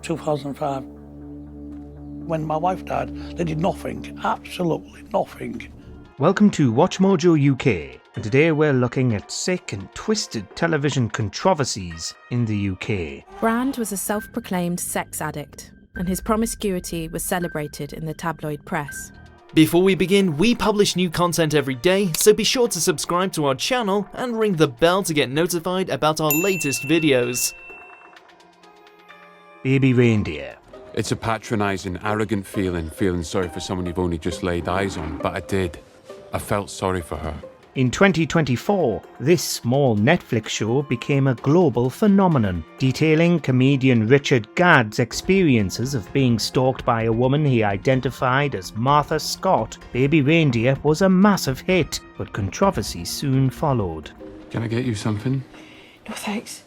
2005. When my wife died, they did nothing, absolutely nothing. Welcome to WatchMojoUK, and today we're looking at sick and twisted television controversies in the UK. Brand was a self-proclaimed sex addict, and his promiscuity was celebrated in the tabloid press. Before we begin, we publish new content every day, so be sure to subscribe to our channel and ring the bell to get notified about our latest videos. Baby Reindeer. It's a patronising, arrogant feeling sorry for someone you've only just laid eyes on, but I did. I felt sorry for her. In 2024, this small Netflix show became a global phenomenon, detailing comedian Richard Gadd's experiences of being stalked by a woman he identified as Martha Scott. Baby Reindeer was a massive hit, but controversy soon followed. Can I get you something? No thanks.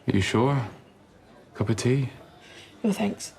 Are you sure? Cup of tea? No thanks.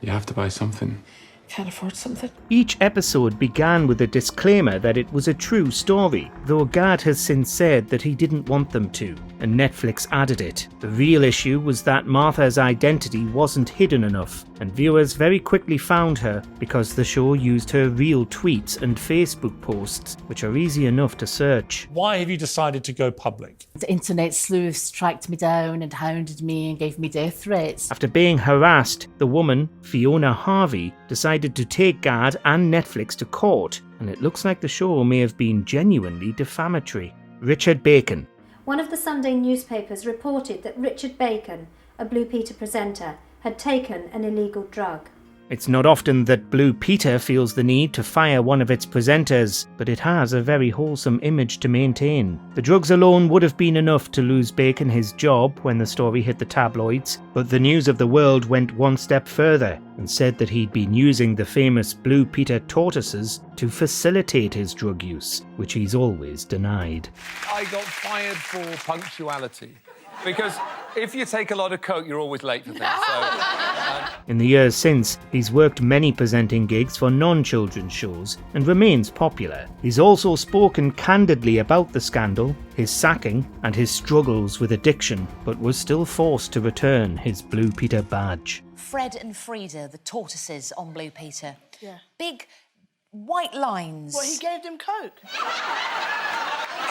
You have to buy something. Can't afford something. Each episode began with a disclaimer that it was a true story, though Gadd has since said that he didn't want them to, and Netflix added it. The real issue was that Martha's identity wasn't hidden enough, and viewers very quickly found her because the show used her real tweets and Facebook posts, which are easy enough to search. Why have you decided to go public? The internet sleuths tracked me down and hounded me and gave me death threats. After being harassed, the woman, Fiona Harvey, decided to take Gadd and Netflix to court, and it looks like the show may have been genuinely defamatory. Richard Bacon. One of the Sunday newspapers reported that Richard Bacon, a Blue Peter presenter, had taken an illegal drug. It's not often that Blue Peter feels the need to fire one of its presenters, but it has a very wholesome image to maintain. The drugs alone would have been enough to lose Bacon his job when the story hit the tabloids, but the News of the World went one step further and said that he'd been using the famous Blue Peter tortoises to facilitate his drug use, which he's always denied. I got fired for punctuality, because if you take a lot of coke, you're always late for things. In the years since, he's worked many presenting gigs for non-children's shows and remains popular. He's also spoken candidly about the scandal, his sacking, and his struggles with addiction, but was still forced to return his Blue Peter badge. Fred and Frida, the tortoises on Blue Peter. Yeah. Big white lines. Well, he gave them coke.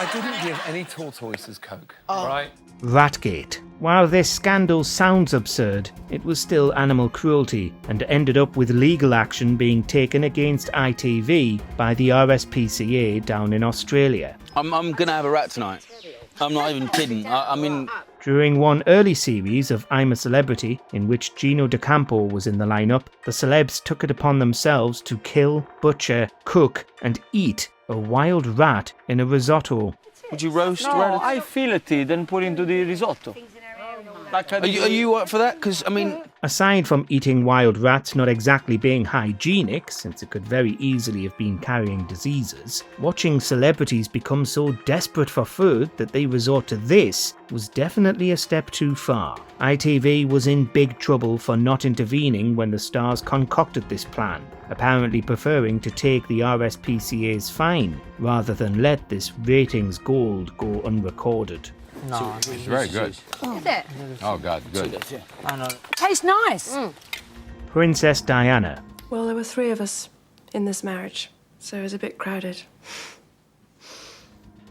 I didn't give any tortoises coke, right? Ratgate. While this scandal sounds absurd, it was still animal cruelty and ended up with legal action being taken against ITV by the RSPCA down in Australia. I'm going to have a rat tonight. I'm not even kidding. I mean... During one early series of I'm a Celebrity, in which Gino D'Acampo was in the lineup, the celebs took it upon themselves to kill, butcher, cook and eat a wild rat in a risotto. Would you roast No, rat? I fillet it and put into the risotto. Are you up for that? Because, I mean... Aside from eating wild rats not exactly being hygienic, since it could very easily have been carrying diseases, watching celebrities become so desperate for food that they resort to this was definitely a step too far. ITV was in big trouble for not intervening when the stars concocted this plan, apparently preferring to take the RSPCA's fine rather than let this ratings gold go unrecorded. No, it's very good. Is it? Oh, God, good. I know. Tastes nice. Princess Diana. Well, there were 3 of us in this marriage, so it was a bit crowded.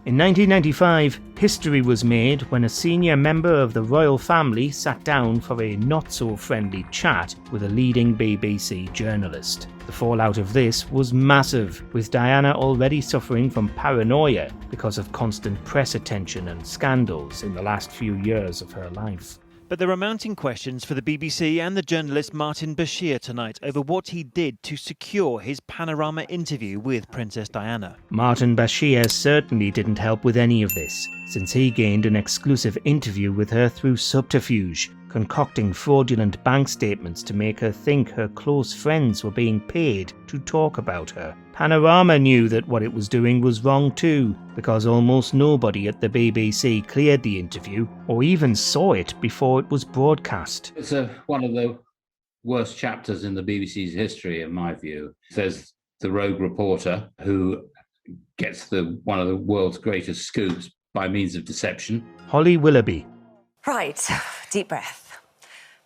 In 1995, history was made when a senior member of the royal family sat down for a not-so-friendly chat with a leading BBC journalist. The fallout of this was massive, with Diana already suffering from paranoia because of constant press attention and scandals in the last few years of her life. But there are mounting questions for the BBC and the journalist Martin Bashir tonight over what he did to secure his panorama interview with Princess Diana. Martin Bashir certainly didn't help with any of this, since he gained an exclusive interview with her through subterfuge, concocting fraudulent bank statements to make her think her close friends were being paid to talk about her. Panorama knew that what it was doing was wrong too, because almost nobody at the BBC cleared the interview or even saw it before it was broadcast. It's one of the worst chapters in the BBC's history, in my view. There's the rogue reporter who gets one of the world's greatest scoops by means of deception. Holly Willoughby. Right, deep breath.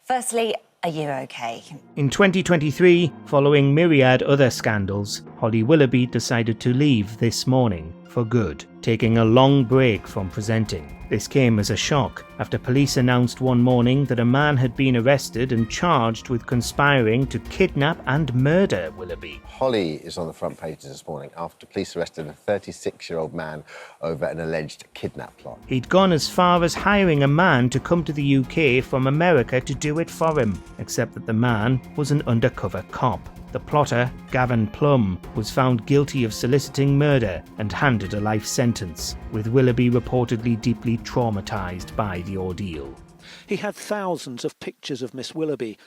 Firstly, Are you okay? In 2023, following myriad other scandals, Holly Willoughby decided to leave This Morning for good, taking a long break from presenting. This came as a shock after police announced one morning that a man had been arrested and charged with conspiring to kidnap and murder Willoughby. Holly is on the front pages this morning after police arrested a 36-year-old man over an alleged kidnap plot. He'd gone as far as hiring a man to come to the UK from America to do it for him, except that the man was an undercover cop. The plotter, Gavin Plum, was found guilty of soliciting murder and handed a life sentence, with Willoughby reportedly deeply traumatised by the ordeal. He had thousands of pictures of Miss Willoughby.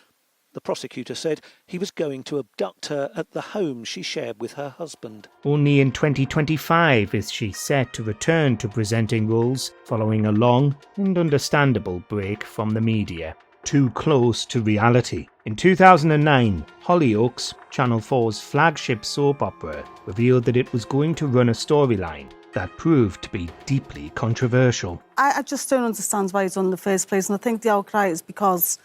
The prosecutor said he was going to abduct her at the home she shared with her husband. Only in 2025 is she set to return to presenting roles following a long and understandable break from the media. Too close to reality. In 2009, Hollyoaks, Channel 4's flagship soap opera, revealed that it was going to run a storyline that proved to be deeply controversial. I just don't understand why it's done in the first place, and I think the outcry is because,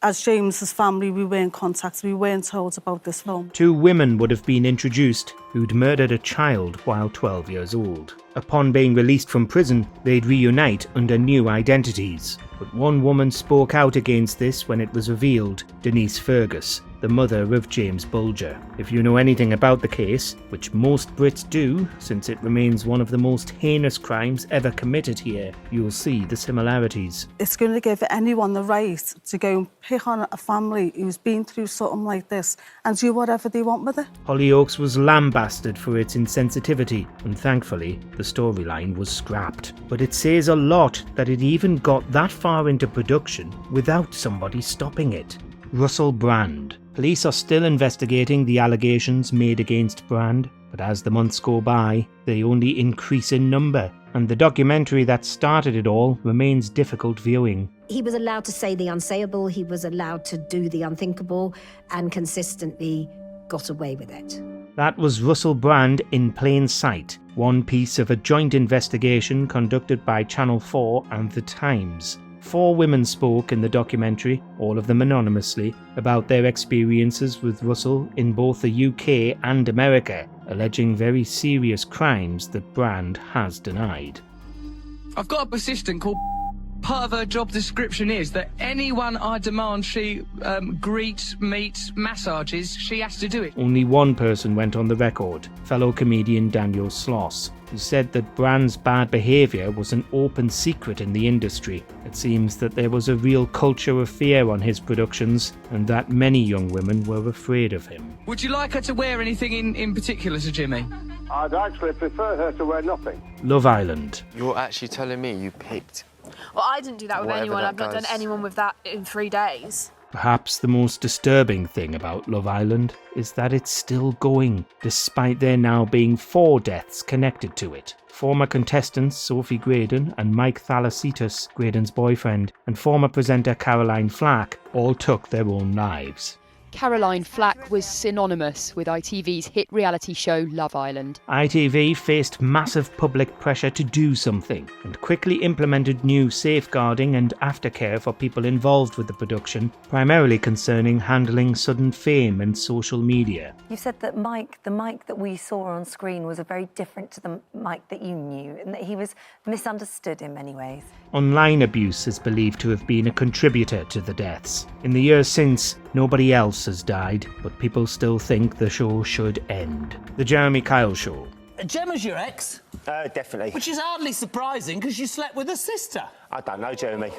as James's family, we weren't contacted, we weren't told about this film. 2 women would have been introduced who'd murdered a child while 12 years old. Upon being released from prison, they'd reunite under new identities. But one woman spoke out against this when it was revealed, Denise Fergus, the mother of James Bulger. If you know anything about the case, which most Brits do, since it remains one of the most heinous crimes ever committed here, you'll see the similarities. It's going to give anyone the right to go and pick on a family who's been through something like this and do whatever they want with it. Hollyoaks was lambasted for its insensitivity, and thankfully, the storyline was scrapped. But it says a lot that it even got that far into production without somebody stopping it. Russell Brand. Police are still investigating the allegations made against Brand, but as the months go by, they only increase in number, and the documentary that started it all remains difficult viewing. He was allowed to say the unsayable, he was allowed to do the unthinkable, and consistently got away with it. That was Russell Brand in plain sight, one piece of a joint investigation conducted by Channel 4 and The Times. 4 women spoke in the documentary, all of them anonymously, about their experiences with Russell in both the UK and America, alleging very serious crimes that Brand has denied. I've got a assistant called. Part of her job description is that anyone I demand she greets, meets, massages, she has to do it. Only one person went on the record, fellow comedian Daniel Sloss, who said that Brand's bad behaviour was an open secret in the industry. It seems that there was a real culture of fear on his productions, and that many young women were afraid of him. Would you like her to wear anything in particular, Sir Jimmy? I'd actually prefer her to wear nothing. Love Island. You're actually telling me you picked... Well, I didn't do that with anyone. I've not done anyone with that in 3 days. Perhaps the most disturbing thing about Love Island is that it's still going, despite there now being 4 deaths connected to it. Former contestants Sophie Graydon and Mike Thalassitis, Graydon's boyfriend, and former presenter Caroline Flack all took their own lives. Caroline Flack was synonymous with ITV's hit reality show Love Island. ITV faced massive public pressure to do something and quickly implemented new safeguarding and aftercare for people involved with the production, primarily concerning handling sudden fame and social media. You said that the Mike that we saw on screen was very different to the Mike that you knew, and that he was misunderstood in many ways. Online abuse is believed to have been a contributor to the deaths. In the years since, nobody else has died, but people still think the show should end. The Jeremy Kyle Show. Gemma's your ex? Definitely. Which is hardly surprising, because you slept with her sister. I don't know, Jeremy.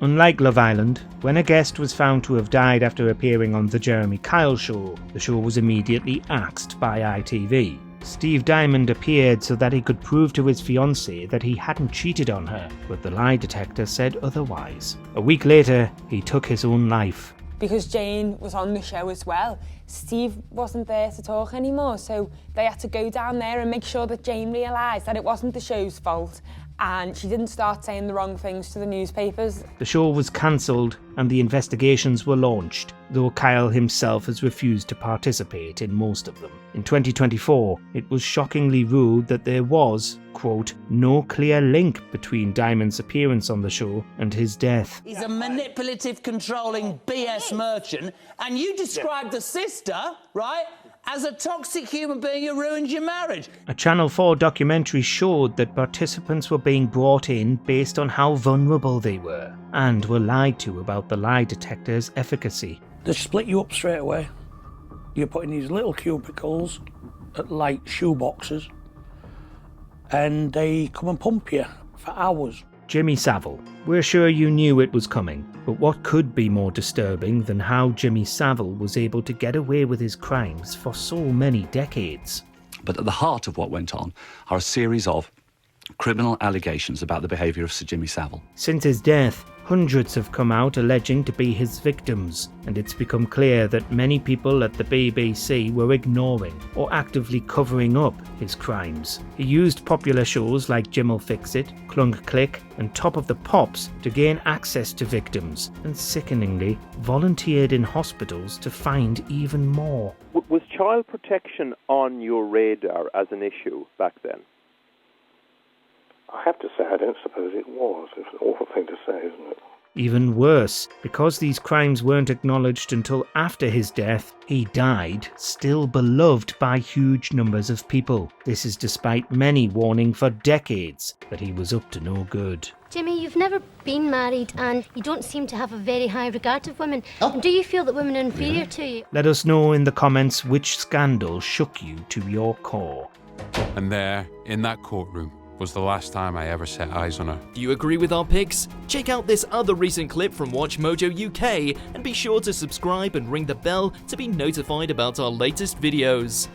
Unlike Love Island, when a guest was found to have died after appearing on The Jeremy Kyle Show, the show was immediately axed by ITV. Steve Diamond appeared so that he could prove to his fiancée that he hadn't cheated on her, but the lie detector said otherwise. A week later, he took his own life. Because Jane was on the show as well, Steve wasn't there to talk anymore, so they had to go down there and make sure that Jane realised that it wasn't the show's fault and she didn't start saying the wrong things to the newspapers. The show was cancelled and the investigations were launched, though Kyle himself has refused to participate in most of them. In 2024, it was shockingly ruled that there was, quote, no clear link between Diamond's appearance on the show and his death. He's a manipulative, controlling BS merchant, and you described the sister, right, as a toxic human being who ruined your marriage. A Channel 4 documentary showed that participants were being brought in based on how vulnerable they were, and were lied to about the lie detector's efficacy. They split you up straight away. You're put in these little cubicles, like shoe boxes, and they come and pump you for hours. Jimmy Savile. We're sure you knew it was coming, but what could be more disturbing than how Jimmy Savile was able to get away with his crimes for so many decades? But at the heart of what went on are a series of criminal allegations about the behaviour of Sir Jimmy Savile. Since his death, hundreds have come out alleging to be his victims, and it's become clear that many people at the BBC were ignoring or actively covering up his crimes. He used popular shows like Jim'll Fix It, Clunk Click and Top of the Pops to gain access to victims, and sickeningly volunteered in hospitals to find even more. Was child protection on your radar as an issue back then? I have to say, I don't suppose it was. It's an awful thing to say, isn't it? Even worse, because these crimes weren't acknowledged until after his death, he died, still beloved by huge numbers of people. This is despite many warning for decades that he was up to no good. Jimmy, you've never been married and you don't seem to have a very high regard of women. Do you feel that women are inferior to you? Let us know in the comments which scandal shook you to your core. And there, in that courtroom, was the last time I ever set eyes on her. Do you agree with our picks? Check out this other recent clip from WatchMojoUK and be sure to subscribe and ring the bell to be notified about our latest videos.